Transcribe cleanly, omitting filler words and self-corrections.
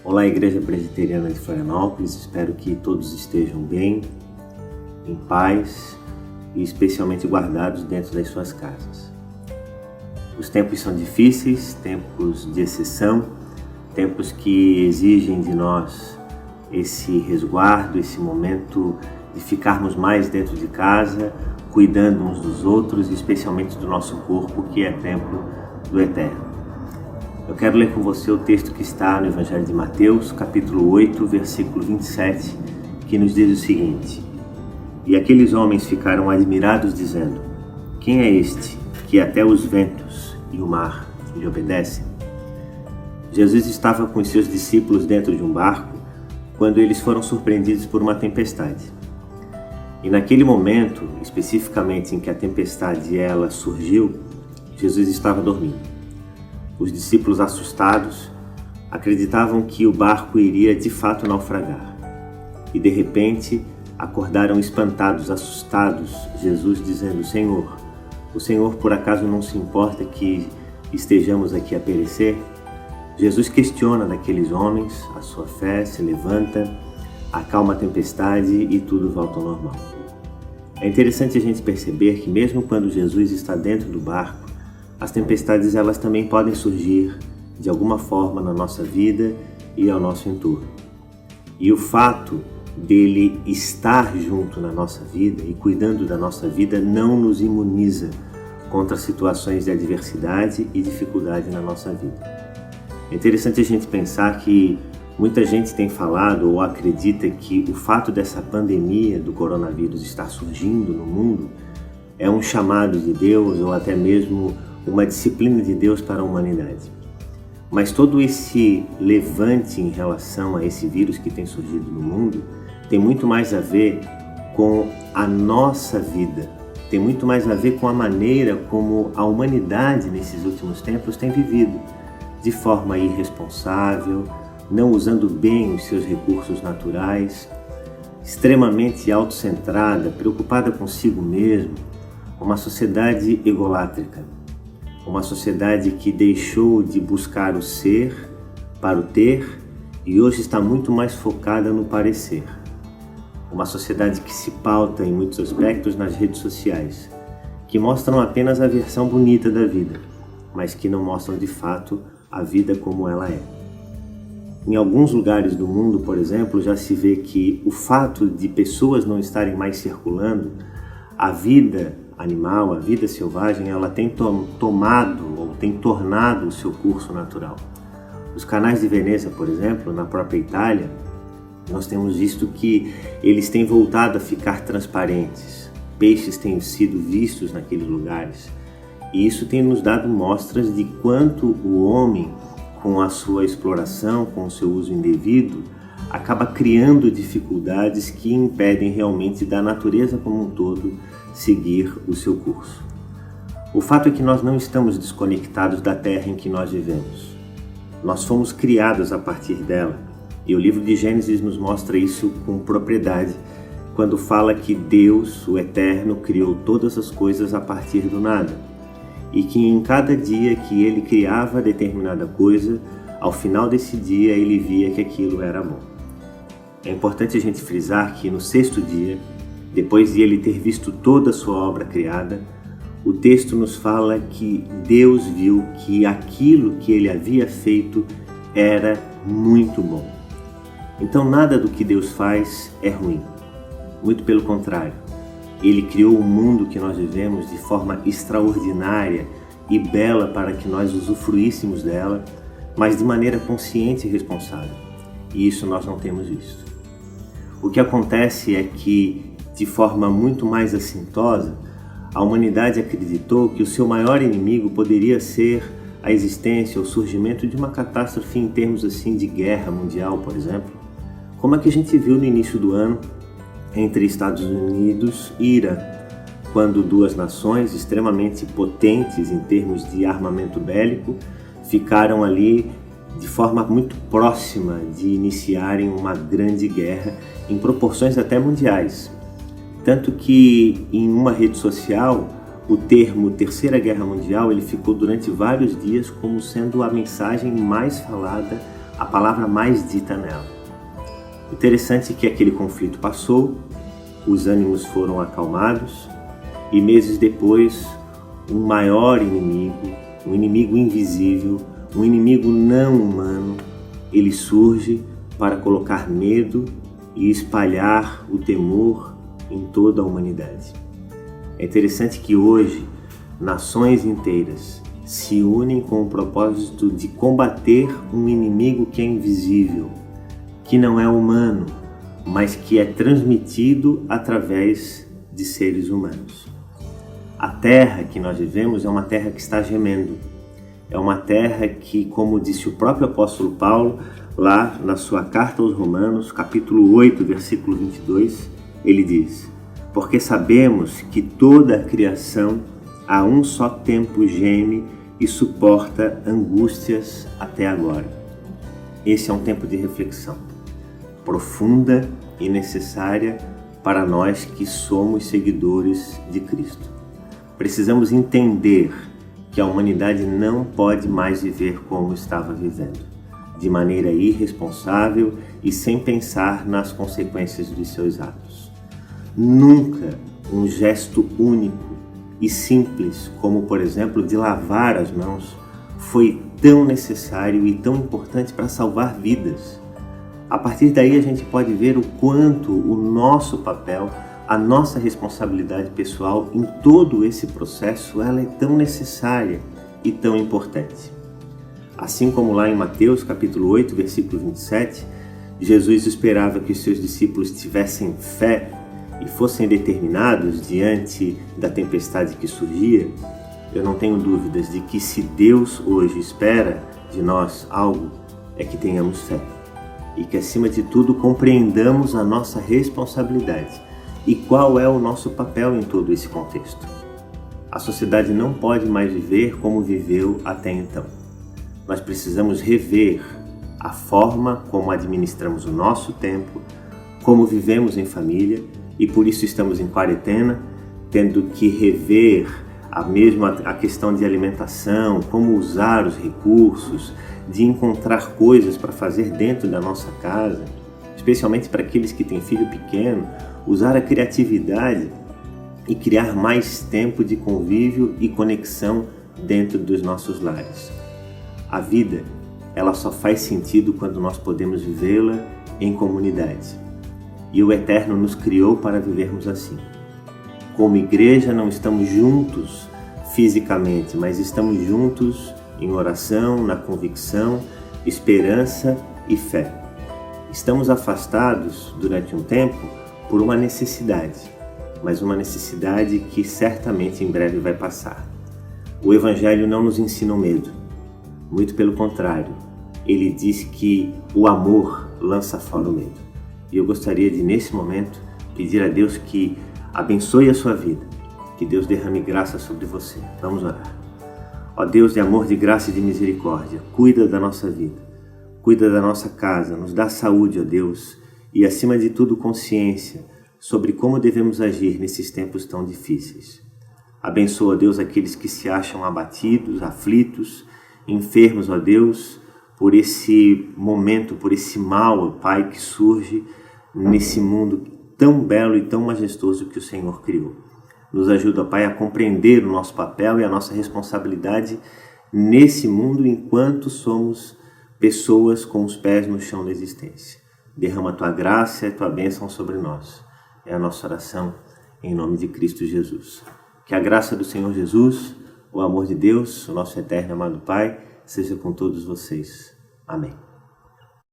Olá, Igreja Presbiteriana de Florianópolis, espero que todos estejam bem, em paz e especialmente guardados dentro das suas casas. Os tempos são difíceis, tempos de exceção, tempos que exigem de nós esse resguardo, esse momento de ficarmos mais dentro de casa, cuidando uns dos outros, especialmente do nosso corpo, que é templo do Eterno. Eu quero ler com você o texto que está no Evangelho de Mateus, capítulo 8, versículo 27, que nos diz o seguinte: E aqueles homens ficaram admirados, dizendo: Quem é este que até os ventos e o mar lhe obedecem? Jesus estava com os seus discípulos dentro de um barco quando eles foram surpreendidos por uma tempestade. E naquele momento, especificamente em que a tempestade ela surgiu, Jesus estava dormindo. Os discípulos, assustados, acreditavam que o barco iria de fato naufragar. E de repente, acordaram espantados, assustados, Jesus dizendo: Senhor, o Senhor por acaso não se importa que estejamos aqui a perecer? Jesus questiona daqueles homens a sua fé, se levanta, acalma a tempestade e tudo volta ao normal. É interessante a gente perceber que mesmo quando Jesus está dentro do barco, as tempestades elas também podem surgir de alguma forma na nossa vida e ao nosso entorno. E o fato dele estar junto na nossa vida e cuidando da nossa vida não nos imuniza contra situações de adversidade e dificuldade na nossa vida. É interessante a gente pensar que muita gente tem falado ou acredita que o fato dessa pandemia do coronavírus estar surgindo no mundo é um chamado de Deus ou até mesmo uma disciplina de Deus para a humanidade. Mas todo esse levante em relação a esse vírus que tem surgido no mundo tem muito mais a ver com a nossa vida, tem muito mais a ver com a maneira como a humanidade nesses últimos tempos tem vivido, de forma irresponsável, não usando bem os seus recursos naturais, extremamente autocentrada, preocupada consigo mesmo, uma sociedade egolátrica. Uma sociedade que deixou de buscar o ser para o ter e hoje está muito mais focada no parecer. Uma sociedade que se pauta em muitos aspectos nas redes sociais, que mostram apenas a versão bonita da vida, mas que não mostram de fato a vida como ela é. Em alguns lugares do mundo, por exemplo, já se vê que o fato de pessoas não estarem mais circulando, a vida animal, a vida selvagem, ela tem tomado ou tem tornado o seu curso natural. Os canais de Veneza, por exemplo, na própria Itália, nós temos visto que eles têm voltado a ficar transparentes. Peixes têm sido vistos naqueles lugares. E isso tem nos dado mostras de quanto o homem, com a sua exploração, com o seu uso indevido, acaba criando dificuldades que impedem realmente da natureza como um todo seguir o seu curso. O fato é que nós não estamos desconectados da terra em que nós vivemos. Nós fomos criados a partir dela, e o livro de Gênesis nos mostra isso com propriedade, quando fala que Deus, o Eterno, criou todas as coisas a partir do nada, e que em cada dia que ele criava determinada coisa, ao final desse dia ele via que aquilo era bom. É importante a gente frisar que no sexto dia, depois de ele ter visto toda a sua obra criada, o texto nos fala que Deus viu que aquilo que ele havia feito era muito bom. Então nada do que Deus faz é ruim. Muito pelo contrário. Ele criou o mundo que nós vivemos de forma extraordinária e bela para que nós usufruíssemos dela, mas de maneira consciente e responsável. E isso nós não temos visto. O que acontece é que, de forma muito mais assintosa, a humanidade acreditou que o seu maior inimigo poderia ser a existência ou surgimento de uma catástrofe em termos assim de guerra mundial, por exemplo, como a que a gente viu no início do ano entre Estados Unidos e Irã, quando duas nações extremamente potentes em termos de armamento bélico ficaram ali de forma muito próxima de iniciarem uma grande guerra em proporções até mundiais. Tanto que em uma rede social, o termo Terceira Guerra Mundial ele ficou durante vários dias como sendo a mensagem mais falada a palavra mais dita nela. Interessante que aquele conflito passou, os ânimos foram acalmados e meses depois um maior inimigo, um inimigo invisível, um inimigo não humano, ele surge para colocar medo e espalhar o temor em toda a humanidade. É interessante que hoje nações inteiras se unem com o propósito de combater um inimigo que é invisível, que não é humano, mas que é transmitido através de seres humanos. A terra que nós vivemos é uma terra que está gemendo. É uma terra que, como disse o próprio apóstolo Paulo, lá na sua carta aos Romanos, capítulo 8, versículo 22, ele diz: porque sabemos que toda a criação a um só tempo geme e suporta angústias até agora. Esse é um tempo de reflexão profunda e necessária para nós que somos seguidores de Cristo. Precisamos entender que a humanidade não pode mais viver como estava vivendo, de maneira irresponsável e sem pensar nas consequências dos seus atos. Nunca um gesto único e simples, como por exemplo de lavar as mãos, foi tão necessário e tão importante para salvar vidas. A partir daí a gente pode ver o quanto o nosso papel, a nossa responsabilidade pessoal em todo esse processo, ela é tão necessária e tão importante. Assim como lá em Mateus capítulo 8, versículo 27, Jesus esperava que os seus discípulos tivessem fé e fossem determinados diante da tempestade que surgia. Eu não tenho dúvidas de que se Deus hoje espera de nós algo, é que tenhamos fé. E que acima de tudo compreendamos a nossa responsabilidade e qual é o nosso papel em todo esse contexto. A sociedade não pode mais viver como viveu até então. Nós precisamos rever a forma como administramos o nosso tempo, como vivemos em família, e por isso estamos em quarentena, tendo que rever a questão de alimentação, como usar os recursos, de encontrar coisas para fazer dentro da nossa casa, especialmente para aqueles que têm filho pequeno, usar a criatividade e criar mais tempo de convívio e conexão dentro dos nossos lares. A vida, ela só faz sentido quando nós podemos vivê-la em comunidade. E o Eterno nos criou para vivermos assim. Como igreja não estamos juntos fisicamente, mas estamos juntos em oração, na convicção, esperança e fé. Estamos afastados durante um tempo por uma necessidade, mas uma necessidade que certamente em breve vai passar. O Evangelho não nos ensina o medo, muito pelo contrário, ele diz que o amor lança fora o medo. E eu gostaria de, nesse momento, pedir a Deus que abençoe a sua vida, que Deus derrame graça sobre você. Vamos orar. Ó Deus de amor, de graça e de misericórdia, cuida da nossa vida, cuida da nossa casa, nos dá saúde, ó Deus, e acima de tudo consciência sobre como devemos agir nesses tempos tão difíceis. Abençoa, ó Deus, aqueles que se acham abatidos, aflitos, enfermos, ó Deus, por esse momento, por esse mal, ó Pai, que surge nesse mundo tão belo e tão majestoso que o Senhor criou. Nos ajuda, ó Pai, a compreender o nosso papel e a nossa responsabilidade nesse mundo enquanto somos pessoas com os pés no chão da existência. Derrama a Tua graça e a Tua bênção sobre nós. É a nossa oração em nome de Cristo Jesus. Que a graça do Senhor Jesus, o amor de Deus, o nosso eterno amado Pai, seja com todos vocês. Amém.